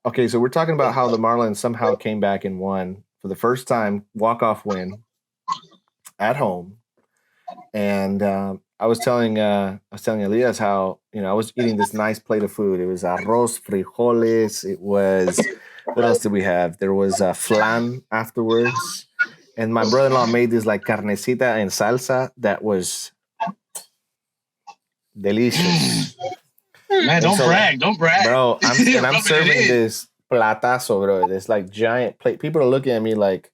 Okay, so we're talking about how the Marlins somehow came back and won for the first time, walk-off win at home. And I was telling Elias how I was eating this nice plate of food. It was arroz, frijoles. It was what else did we have? There was flan afterwards, and my brother-in-law made this like carnecita and salsa that was delicious. Man, don't brag, bro. I'm Rub it serving in. this platazo, bro. This like giant plate. People are looking at me like,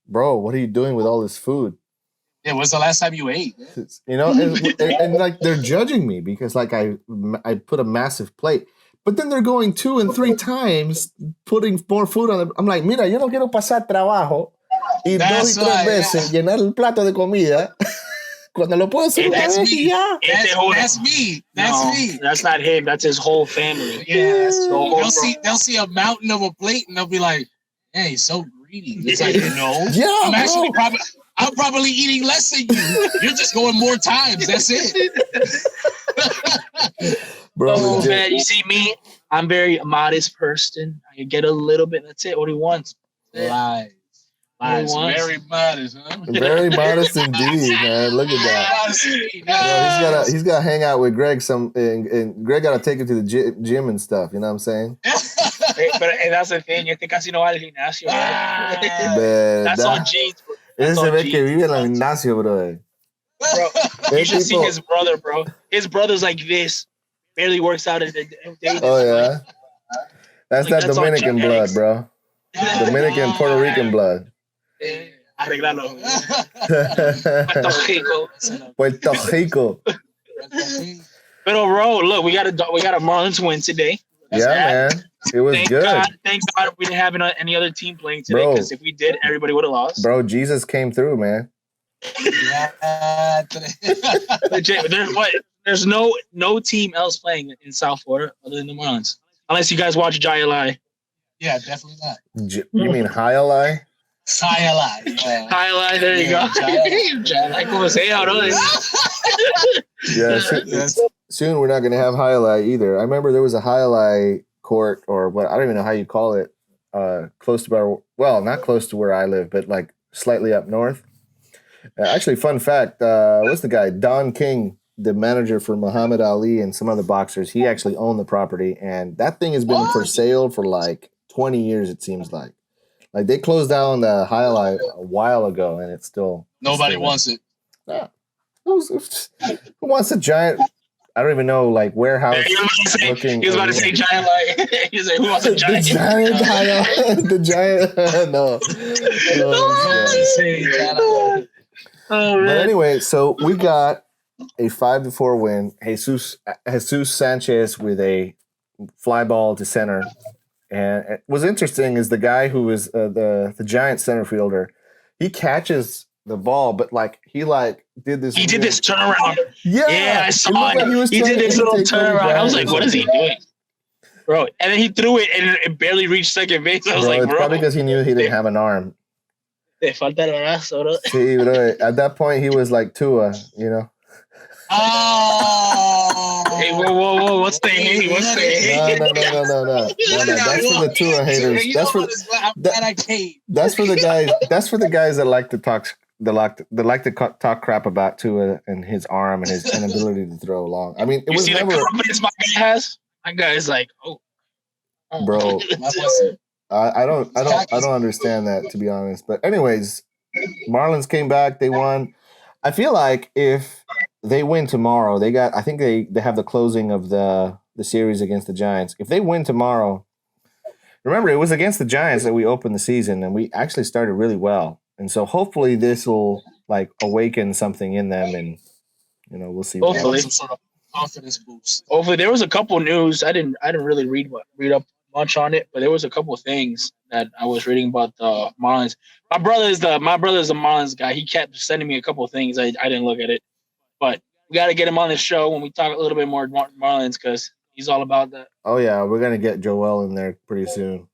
bro, what are you doing with all this food? Yeah, when's the last time you ate? And like they're judging me because like I put a massive plate, but then they're going 2 and 3 times putting more food on it. I'm like, mira, yo no quiero pasar trabajo y That's 2 y 3 right, veces llenar el plato de comida cuando lo puedo hacer una That's vez y me. ya. That's me. That's No, me. that's not him. That's his whole family. Yeah, that's true. So- They'll see a mountain of a plate and they'll be like, "Hey, he's so greedy." It's like, no, Yeah, I'm probably eating less than you. You're just going more times. That's it. bro. Oh legit. man, you see me? I'm very modest person. I get a little bit. That's it. What he wants. Lies. Lies. Very modest, huh? Very modest indeed, man. Look at that. Bro, he's got to hang out with Greg and Greg got to take him to the gym and stuff. You know what I'm saying? But that's the thing. Este casi no va al gimnasio. That's all genes. Bro. Ese That's se all ve que genes. vive en el gimnasio, bro. Bro, you should see his brother, bro. His brother's like this. Barely works out a day. Oh yeah, that's Like, that that's all Dominican blood, genetics. bro. Dominican Puerto Rican blood. Arreglalo. Puerto Rico. Puerto Rico. But bro, look, we got a Marlins win today. Yeah, man, it was good. Thank God we didn't have any other team playing today, Bro. because if we did, everybody would have lost. Bro, Jesus came through, man. Legit, there's no team else playing in South Florida other than the Marlins, unless you guys watch Jai. Yeah, definitely not. You mean Highlight? Highlight, there you go. Like como sea, bro. Yeah, soon we're not going to have Highlight either. I remember there was a Highlight court, or what, I don't even know how you call it, close to not close to where I live, but like slightly up north. Actually, fun fact, what's the guy? Don King, the manager for Muhammad Ali and some other boxers, he actually owned the property, and that thing has been for sale for like 20 years, it seems like. Like they closed down the Highlight a while ago, and it's still Nobody wants it. Yeah. Who wants a giant? I don't even know, like warehouse looking. He was about to say giant light. He was like, "Who wants a giant?" The giant Highlight. The giant. No. But anyway, so we got a 5-4 win. Jesus Sanchez with a fly ball to center. And what's interesting is the guy who was the giant center fielder, he catches the ball, but like he did this. He did this turnaround. Yeah, I saw it. He did this little turnaround. I was like, "What is he doing, bro?" And then he threw it, and it barely reached second base. I was like, it's "Bro, probably because he knew he didn't have an arm." te falta el brazo, bro. Sí, bro. At that point, he was like Tua, you know. Oh. Hey, whoa! What's the hate? No. That's for the Tua haters. That's for the guys. That's for the guys that like to talk. That like to talk crap about Tua and his arm and his inability to throw long. I mean, it was never. The confidence my guy has. My guy is like, bro. I don't understand that, to be honest. But anyways, Marlins came back. They won. I feel like if they win tomorrow, I think they have the closing of the series against the Giants. If they win tomorrow, remember it was against the Giants that we opened the season, and we actually started really well. And so hopefully this will like awaken something in them, and we'll see. Hopefully, some sort of confidence boost. Hopefully, there was a couple news. I didn't really read up much on it, but there was a couple things that I was reading about the Marlins. My brother's the Marlins guy. He kept sending me a couple of things. I didn't look at it, but we got to get him on the show when we talk a little bit more Marlins, because he's all about that. Oh yeah, we're gonna get Joel in there pretty soon.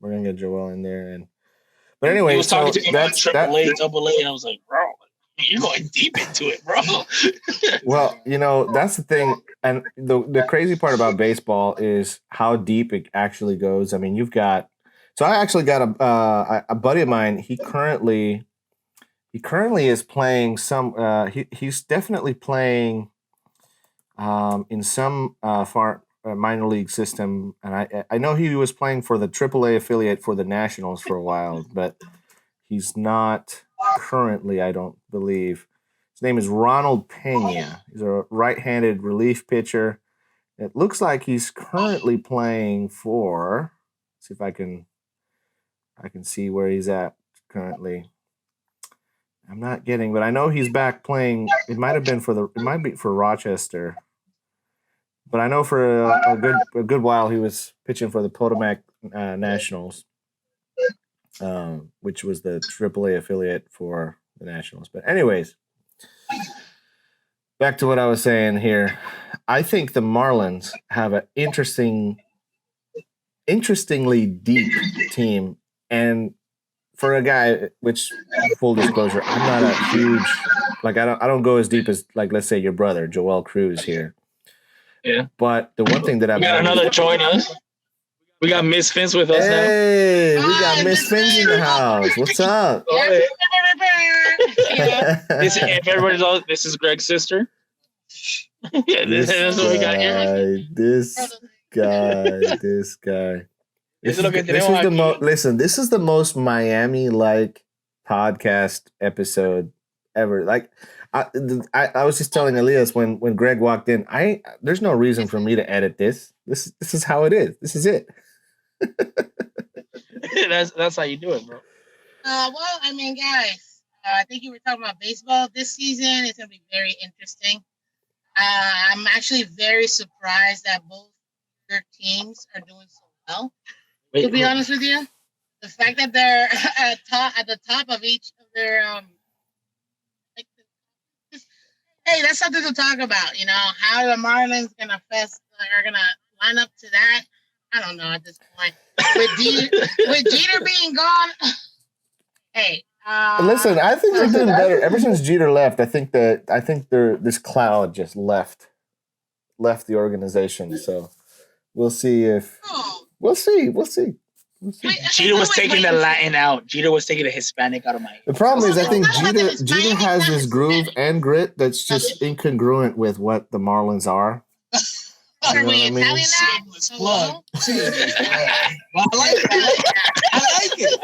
We're gonna get Joel in there, but anyway, he was talking to me about AAA, and I was like, bro, You're going deep into it, bro. Well, that's the thing, and the crazy part about baseball is how deep it actually goes. I mean, you've got. So I actually got a buddy of mine. He currently is playing some. He's definitely playing in some minor league system, and I know he was playing for the AAA affiliate for the Nationals for a while, but he's not currently. I don't believe. His name is Ronald Pena. He's a right-handed relief pitcher. It looks like he's currently playing for. Let's see if I can see where he's at currently. I'm not getting, but I know he's back playing. It might be for Rochester, but I know for a good while he was pitching for the Potomac Nationals, which was the AAA affiliate for the Nationals. But anyways, back to what I was saying here. I think the Marlins have an interestingly deep team. And for a guy, which full disclosure, I'm not a huge I don't go as deep as let's say your brother Joel Cruz here. Yeah. But the one thing that I've got another join us. We got MissPhins with us now. Hey, we got MissPhins in the house. What's up? If everybody knows, this is Greg's sister. Yeah, this is what we got here. This guy. This is the most Miami-like podcast episode ever. I was just telling Elias when Greg walked in, there's no reason for me to edit this. This is how it is. This is it. That's how you do it, bro. Well, I mean, guys, I think you were talking about baseball this season. It's going to be very interesting. I'm actually very surprised that both your teams are doing so well. To be honest with you, the fact that they're at the top of each of their hey, that's something to talk about. How the Marlins are gonna line up to that. I don't know at this point. With Jeter being gone, hey. Listen, I think they're doing better. Ever since Jeter left, I think this cloud just left the organization. So we'll see if we'll see. Jeter was taking the Latin out. Jeter was taking the Hispanic out of my. The problem is, I think Jeter has this groove and grit that's just incongruent with what the Marlins are. Are we Italian now? Plug. I like it.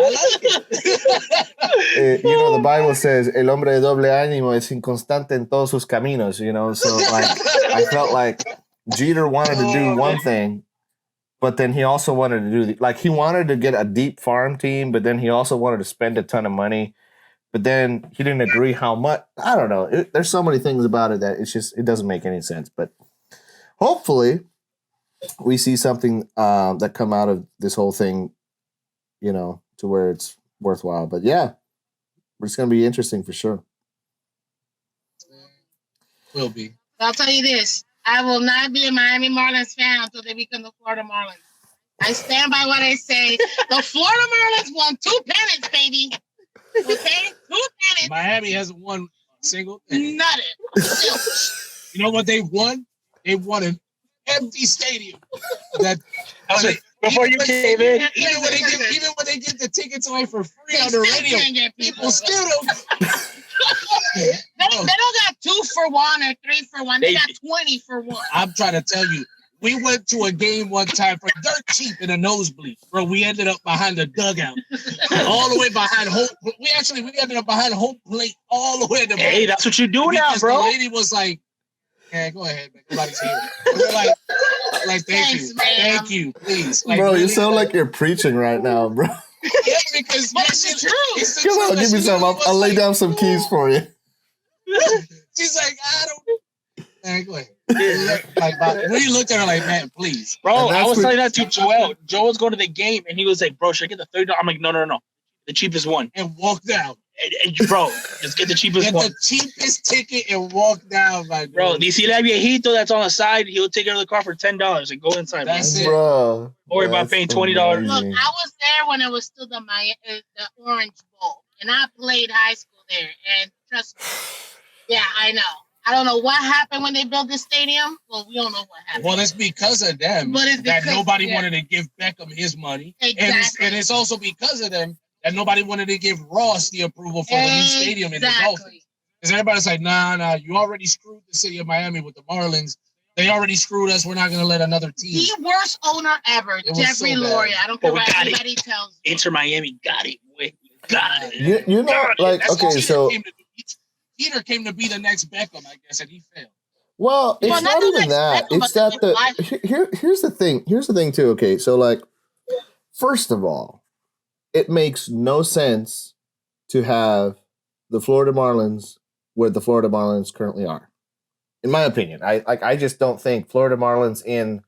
The Bible says, "El hombre de doble ánimo es inconstante en todos sus caminos." So I felt like Jeter wanted to do one thing, but then he also wanted to do he wanted to get a deep farm team, but then he also wanted to spend a ton of money. But then he didn't agree how much. I don't know. There's so many things about it that it doesn't make any sense. But hopefully, we see something that come out of this whole thing, to where it's worthwhile. But yeah, it's going to be interesting for sure. Will be. I'll tell you this. I will not be a Miami Marlins fan until they become the Florida Marlins. I stand by what I say. The Florida Marlins won 2 pennants, baby. Okay? 2 pennants. Miami hasn't won a single thing. Nothing. You know what they've won? They've won an empty stadium. Before you came in. Even when they give the tickets away for free on the radio, people still don't. They don't got 2 for 1 or 3 for 1. They got 20 for 1. I'm trying to tell you, we went to a game one time for dirt cheap in a nosebleed, bro. We ended up behind the dugout, all the way behind home. We ended up behind home plate, all the way to the. Hey, that's what you do now, bro. The lady was like, "Yeah, go ahead, man. Nobody's here." We're like, thank you, please. Bro, you sound like you're preaching right now, bro. Yeah, because it's true. Come on, give me some. I'll lay down some keys for you. She's like, I don't. Man, go ahead. We looked at her like, man, please. Bro, I was telling that to Joel. Joel was going to the game, and he was like, bro, should I get the $30? I'm like, no. The cheapest one. And walk down. And bro, just get the cheapest one. Get the cheapest ticket and walk down, my bro. Decile viejito that's on the side, he'll take it out of the car for $10 and go inside. That's it. Bro. Don't worry about paying $20. Look, I was there when it was still the Orange Bowl, and I played high school there. And Trust me. Yeah, I know. I don't know what happened when they built this stadium. Well, we don't know what happened. Well, it's because of them that nobody wanted to give Beckham his money. Exactly. And it's also because of them that nobody wanted to give Ross the approval for the new stadium in the Dolphins. Because everybody's like, nah, you already screwed the city of Miami with the Marlins. They already screwed us. We're not going to let another team. The worst owner ever, Jeffrey Lurie. I don't care what anybody tells me. Inter Miami got it. Got it. You know, like, okay, so... Peter came to be the next Beckham, I guess, and he failed. Well, it's not even that. It's that here's the thing. Here's the thing, too. Okay, so, like, first of all, it makes no sense to have the Florida Marlins where the Florida Marlins currently are. In my opinion, I just don't think Florida Marlins in.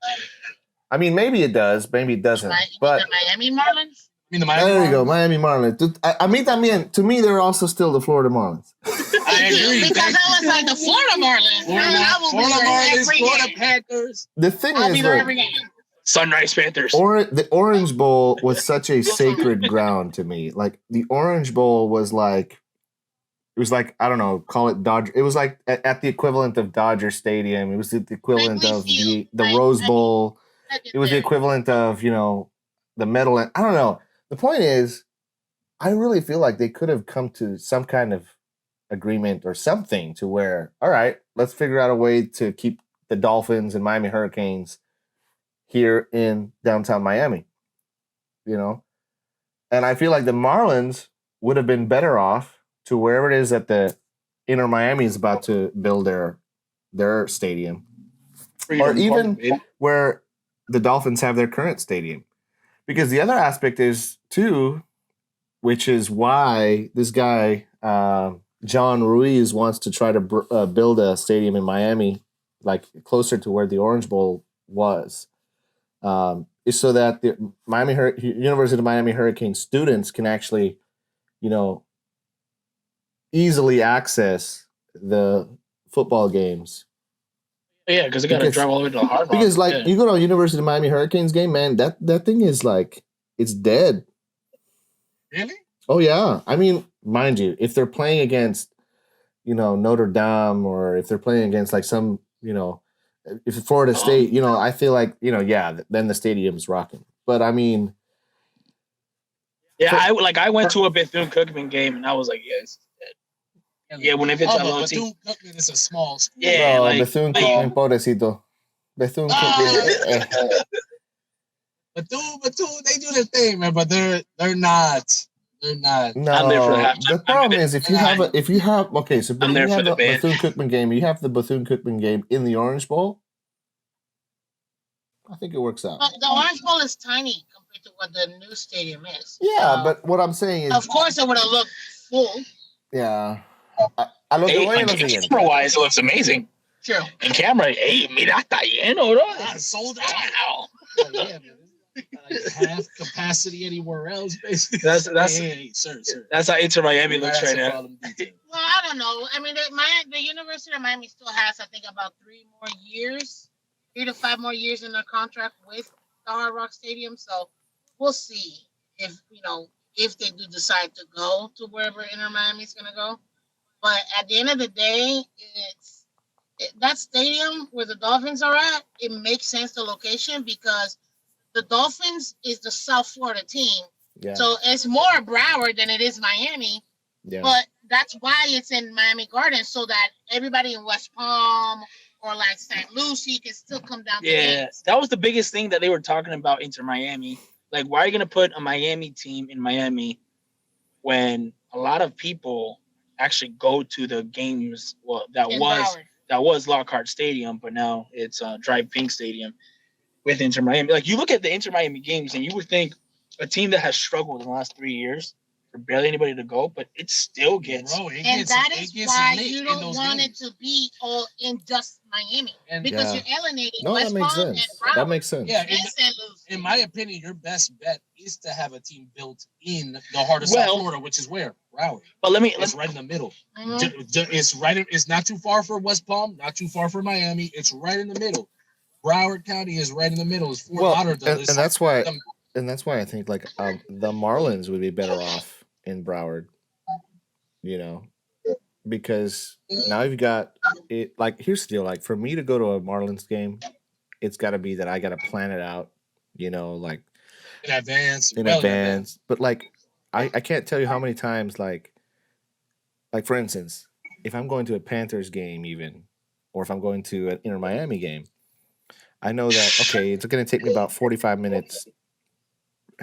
I mean, maybe it does, maybe it doesn't. But the Miami Marlins. There you go, Miami Marlins. I mean, to me, they're also still the Florida Marlins. I agree. Because I was like the Florida Marlins. Florida Marlins, Florida Panthers. The thing is, look, Sunrise Panthers. The Orange Bowl was such a sacred ground to me. Like the Orange Bowl was like. It was like, I don't know, call it Dodger. It was like at the equivalent of Dodger Stadium. It was the equivalent of the Rose Bowl. It was the equivalent of, the Metal. I don't know. The point is, I really feel like they could have come to some kind of agreement or something to where, all right, let's figure out a way to keep the Dolphins and Miami Hurricanes here in downtown Miami, And I feel like the Marlins would have been better off to wherever it is that the Inter Miami is about to build their stadium, or even where the Dolphins have their current stadium. Because the other aspect is, too, which is why this guy, John Ruiz, wants to try to build a stadium in Miami, like closer to where the Orange Bowl was, is so that the University of Miami Hurricane students can actually, easily access the football games. Yeah, because they got to drive all the way to the Hard Rock. Because, you go to a University of Miami Hurricanes game, man, that thing is like, it's dead. Really? Oh, yeah. I mean, mind you, if they're playing against, Notre Dame, or if they're playing against, like, some, if it's Florida State, I feel like, then the stadium's rocking. But, I mean... Yeah, I went to a Bethune-Cookman game, and I was like, yes. Yeah, when if it's a low team. Bethune-Cookman is a small school. Yeah, Bethune-Cookman, pobrecito. Bethune-Cookman. Bethune, they do their thing, man, but they're not. They're not. No, the problem is if you have okay, so I'm there you have for the Bethune-Cookman game, you have the Bethune-Cookman game in the Orange Bowl. I think it works out. But the Orange Bowl is tiny compared to what the new stadium is. Yeah, but what I'm saying is, of course, it would have looked full. Yeah. Camera-wise, it looks amazing. True. In camera, mira, está lleno, bro. Sold out. Yeah, man. Like half capacity anywhere else, basically. That's sir. That's how Inter Miami looks right now. Well, I don't know. I mean, the University of Miami still has, I think, about 3 to 5 more years in their contract with the Hard Rock Stadium. So we'll see if they do decide to go to wherever Inter Miami is going to go. But at the end of the day, that stadium where the Dolphins are at, it makes sense, the location, because the Dolphins is the South Florida team. Yeah. So it's more Broward than it is Miami. Yeah. But that's why it's in Miami Gardens, so that everybody in West Palm or like St. Lucie can still come down to games. That was the biggest thing that they were talking about Inter Miami. Like, why are you going to put a Miami team in Miami when a lot of people actually go to the games? Well, that was Lockhart Stadium, but now it's Drive Pink Stadium with Inter Miami. Like, you look at the Inter Miami games, and you would think a team that has struggled in the last 3 years, for barely anybody to go, but it still gets. That is why you don't want it to be all in just Miami, because you're alienating West Palm and Broward. That makes sense. Yeah, in my opinion, your best bet is to have a team built in the heart of South Florida, which is where Broward. But it's right in the middle. Mm-hmm. It's not too far for West Palm, not too far for Miami. It's right in the middle. Broward County is right in the middle. It's Fort Lauderdale. And that's why. And that's why I think the Marlins would be better off in Broward, because now you've got it. Like, here's the deal. Like, for me to go to a Marlins game, it's got to be that I got to plan it out, like in advance. in advance. But like, I can't tell you how many times, like for instance, if I'm going to a Panthers game, even, or if I'm going to an Inter Miami game, I know that okay, it's going to take me about 45 minutes,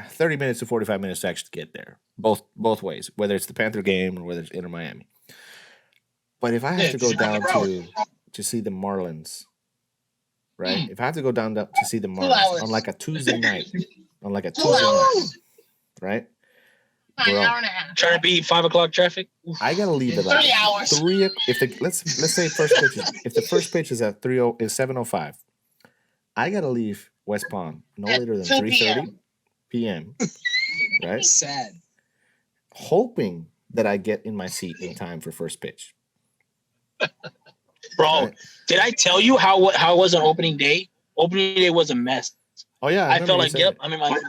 30 minutes to 45 minutes to actually get there. Both ways, whether it's the Panther game or whether it's Inter Miami. But if I have to go down to see the Marlins, right? If I have to go down to see the Marlins on like a Tuesday night, right? An hour and a half. Trying to beat 5 o'clock traffic. I gotta leave at like 3 hours. 3. Let's say first pitch if the first pitch is at 7:05, I gotta leave West Palm no later than 3:30 p.m. Right? Sad. Hoping that I get in my seat in time for first pitch. Bro, Right? did I tell you how it was on opening day? Opening day was a mess. Oh yeah, I felt like, I'm in Miami.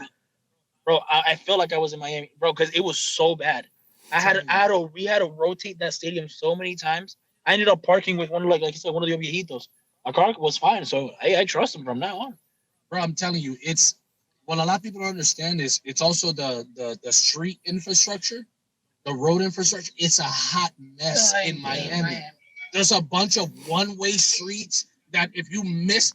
Bro, I felt like I was in Miami, bro, because it was so bad. We had to rotate that stadium so many times. I ended up parking with one of you said, one of the viejitos. My car was fine, so I trust him from now on. Bro, I'm telling you, it's what a lot of people don't understand is it's also the street infrastructure, the road infrastructure. It's a hot mess in Miami. There's a bunch of one-way streets that if you messed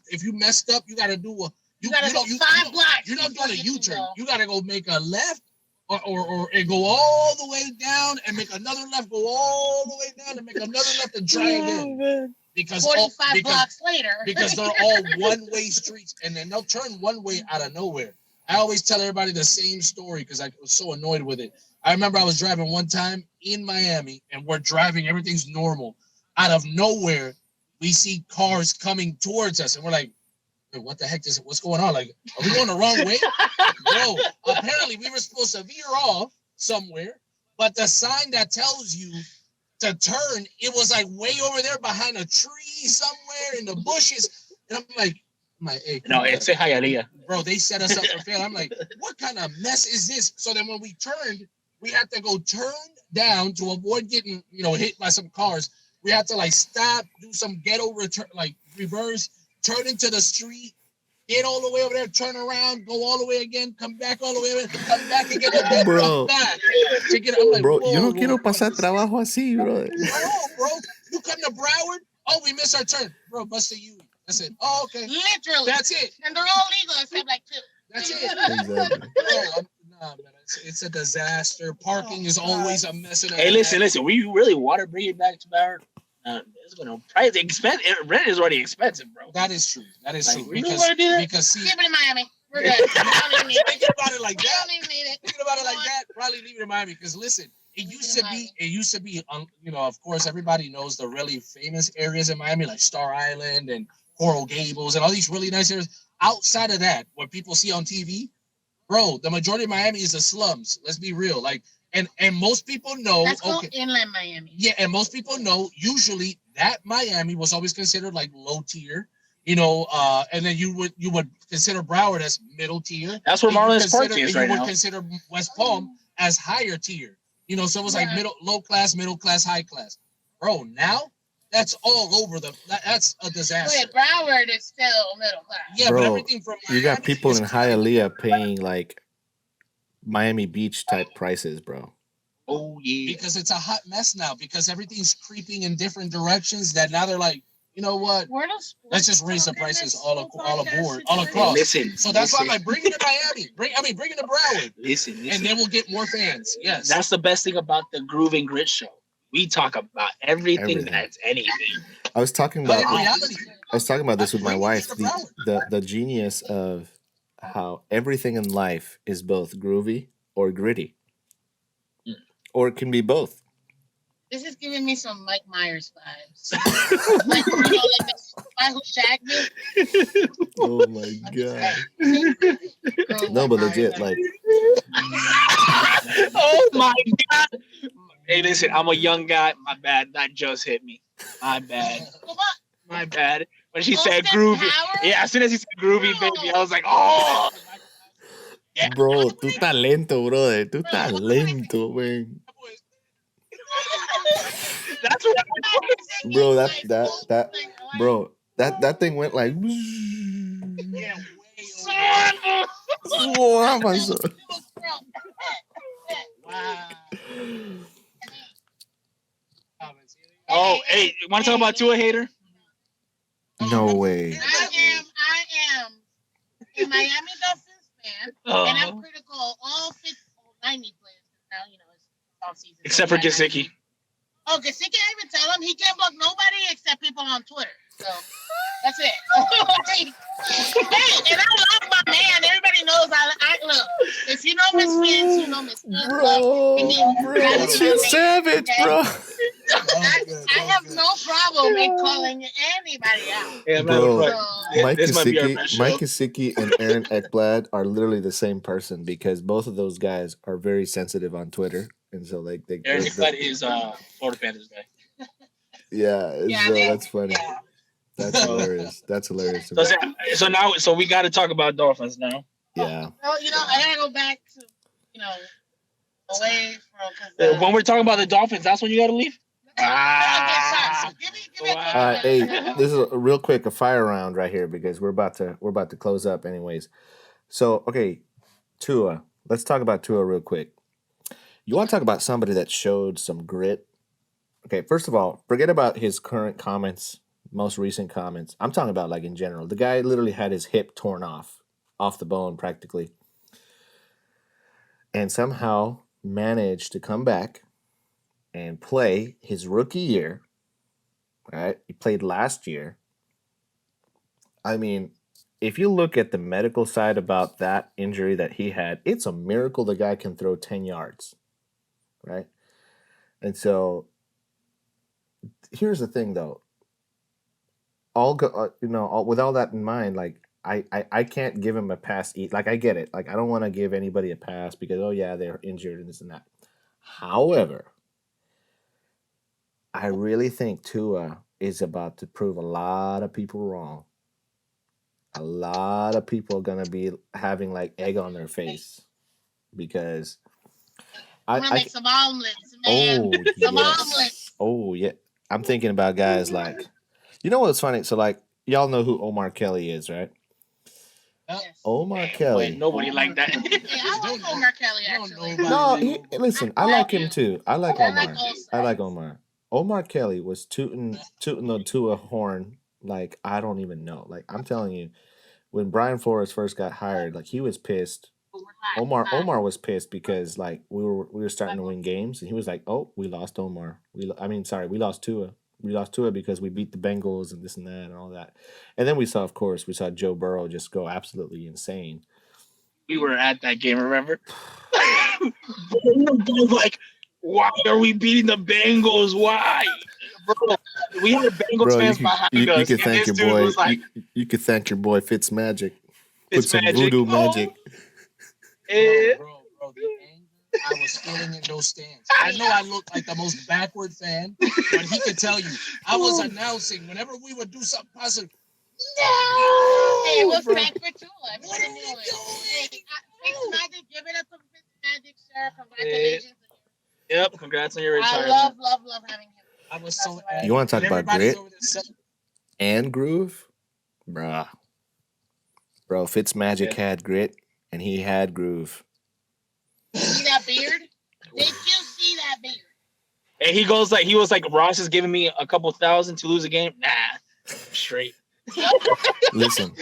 up, you gotta do you don't do a U-turn. You gotta go make a left or go all the way down and make another left, go all the way down and make another left and try again. Because 45 blocks later. Because they're all one-way streets, and then they'll turn one way out of nowhere. I always tell everybody the same story because I was so annoyed with it. I remember I was driving one time in Miami, and we're driving, everything's normal. Out of nowhere, we see cars coming towards us, and we're like, wait, what the heck is it? What's going on? Like, are we going the wrong way? Bro, apparently we were supposed to veer off somewhere, but the sign that tells you to turn, it was like way over there behind a tree somewhere in the bushes. And I'm like, hey, no, it's a Hialeah. Bro, they set us up for fail. I'm like, what kind of mess is this? So then when we turned, we had to go turn down to avoid getting, hit by some cars. We had to stop, do some ghetto return, reverse, turn into the street, get all the way over there, turn around, go all the way again, come back all the way over, come back again, and then come back. I'm like, bro, yo no quiero pasar trabajo así, bro. Bro, you come to Broward? Oh, we missed our turn. Bro, busted you. That's it. Oh, okay. Literally. That's it. And they're all legal except 2. That's it. Exactly. Nah, man, it's a disaster. Parking is always a mess. Hey, listen. We really want to bring it back to Broward. It's going to price expensive. Rent is already expensive, bro. That is true. We Because really want to do that? see, Keep it in Miami. We're good. thinking about it like that. I don't even need it. Thinking about it like that, probably leave it in Miami. Because listen, it used to be. Of course, everybody knows the really famous areas in Miami, like Star Island and Coral Gables, and all these really nice areas. Outside of that, what people see on TV, bro, the majority of Miami is the slums. Let's be real. And most people know. That's called inland Miami. Yeah, and most people know usually that Miami was always considered low tier, and then you would consider Broward as middle tier. That's where Marlins Park is right now. You would consider West Palm as higher tier. So it was low class, middle class, high class. Bro, now that's all over that's a disaster. Wait, Broward is still middle class. Yeah, bro, but everything from Miami, you got people in Hialeah paying Miami Beach type prices, bro. Oh yeah. Because it's a hot mess now. Because everything's creeping in different directions. That now they're like, you know what? Let's just raise the prices all across. Listen. So that's why I'm like, bring it to Miami. Bring it to Broward. Listen. And then we'll get more fans. Yes. That's the best thing about the Groove and Grit show. We talk about everything. That's anything. I was talking about this with my wife. The genius of how everything in life is both groovy or gritty. Or it can be both. This is giving me some Mike Myers vibes. Like the guy who shagged me. Oh my god. No, but legit, Oh my god. Hey, listen, I'm a young guy. My bad. That just hit me. My bad. My bad. When she said groovy. Yeah, as soon as he said groovy, baby, I was like, oh. Yeah. Bro, tú estás lento, brother. Tú estás lento, man. That's what Bro, that thing went like. Yeah, way Wow. Oh, hey, you want to talk about Tua hater? No way. I am a Miami Dolphins fan, and I'm critical of all 90 players. Now, it's off season. Except for Gesicki. Oh, Gesicki, I even tell him he can't block nobody except people on Twitter. So that's it. Hey, and I love my man. Everybody knows I look. If you know MissPhins, you know MissPhins. Bro, she's savage, okay? bro. I have no problem in calling anybody out. Yeah, bro, Mike this might be our best show. Gesicki and Aaron Ekblad are literally the same person because both of those guys are very sensitive on Twitter, and so Aaron Ekblad is Florida Panthers guy. That's funny. Yeah. That's hilarious. That's hilarious. So we got to talk about Dolphins now. Yeah. Well, I gotta go back to away from when we're talking about the Dolphins, that's when you got to leave. Hey, this is a real quick a fire round right here because we're about to close up anyways. So okay, Tua. Let's talk about Tua real quick. You want to talk about somebody that showed some grit? Okay, first of all, forget about his current comments, most recent comments. I'm talking about like in general. The guy literally had his hip torn off the bone practically, and somehow managed to come back and play his rookie year. Right? He played last year. I mean, if you look at the medical side about that injury that he had, it's a miracle the guy can throw 10 yards. Right? And so here's the thing though. With all that in mind, like I can't give him a pass. Like I get it. Like I don't want to give anybody a pass because they're injured and this and that. However, I really think Tua is about to prove a lot of people wrong. A lot of people are gonna be having like egg on their face because I'm gonna make some omelets, man. Omelets. Oh yeah. I'm thinking about guys like, what's funny? So like y'all know who Omar Kelly is, right? Yes. Omar Kelly. Wait, nobody like that. I like Omar Kelly actually. No, listen, I like him too. I like Omar. I like Omar. Omar Kelly was tooting the Tua horn like I don't even know. Like I'm telling you, when Brian Flores first got hired, like he was pissed. Omar was pissed because like we were starting to win games, and he was like, "Oh, we lost Omar. We lost Tua. We lost Tua because we beat the Bengals and this and that and all that." And then we saw Joe Burrow just go absolutely insane. We were at that game, remember? Like, why are we beating the Bengals? Why? Bro, we had Bengals fans behind us. You could thank your boy. You could thank your boy Fitzmagic. Put some voodoo magic. Bro, the anger I was feeling in those stands. I know I look like the most backward fan, but he could tell you. I was announcing whenever we would do something positive. No! Hey, it was backward too. What are we doing? Hey, Fitzmagic, give it up to Fitzmagic, sir. Congratulations. Yep, congrats on your retirement. I love having him. I was so You want to talk about grit and groove? Bro, Fitzmagic had grit and he had groove. See that beard? Did you see that beard? And he was like, Ross is giving me a couple thousand to lose a game. Nah, straight. Listen.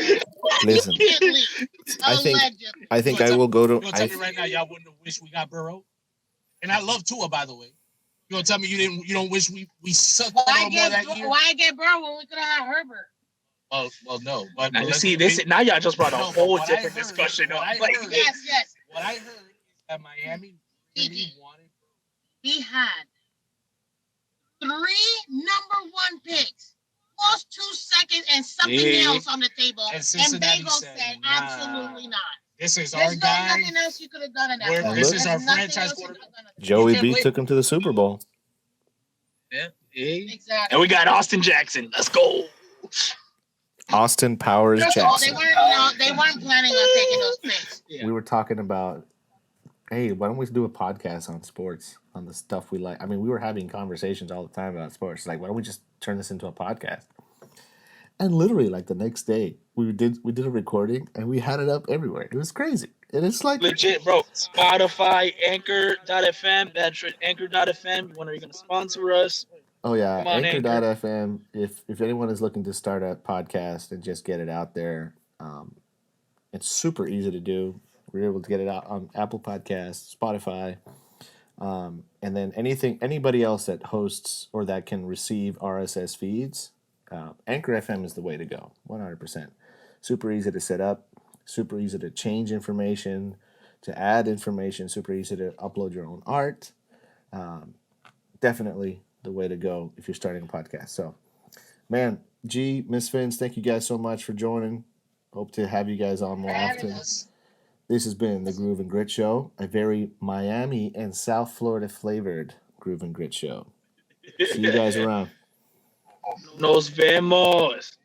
I think I will go to. You're gonna tell me right now, y'all wouldn't have wished we got Burrow, and I love Tua, by the way. You gonna tell me you don't wish we sucked more that year? Why get Burrow when we could have had Herbert? Oh well, no. But now, now y'all just brought a whole different discussion up. Yes. What I heard is that Miami really wanted. We had 3 number 1 picks, plus 2 seconds, and something else on the table. And Bagel said, absolutely not. This is our guy. There's nothing else you could have done in that. This is our franchise quarterback. Joey B took him to the Super Bowl. Yeah. Exactly. And we got Austin Jackson. Let's go. Austin Powers Jackson. They weren't planning on taking those picks. Yeah. We were talking about hey, why don't we do a podcast on sports, on the stuff we like? I mean, we were having conversations all the time about sports. Like, why don't we just turn this into a podcast? And literally, like the next day, we did a recording and we had it up everywhere. It was crazy. And it's like, Legit, bro. Spotify, Anchor.fm. That's right, Anchor.fm. When are you gonna sponsor us? oh yeah, Come on, Anchor. Anchor.fm. If anyone is looking to start a podcast and just get it out there, it's super easy to do. We're able to get it out on Apple Podcasts, Spotify, and then anybody else that hosts or that can receive RSS feeds. Anchor FM is the way to go, 100%. Super easy to set up, super easy to change information, to add information, super easy to upload your own art. Definitely the way to go if you're starting a podcast. So, man, G, MissPhins, thank you guys so much for joining. Hope to have you guys on more often. This has been the Groove and Grit Show, a very Miami and South Florida flavored Groove and Grit Show. See you guys around. Nos vemos.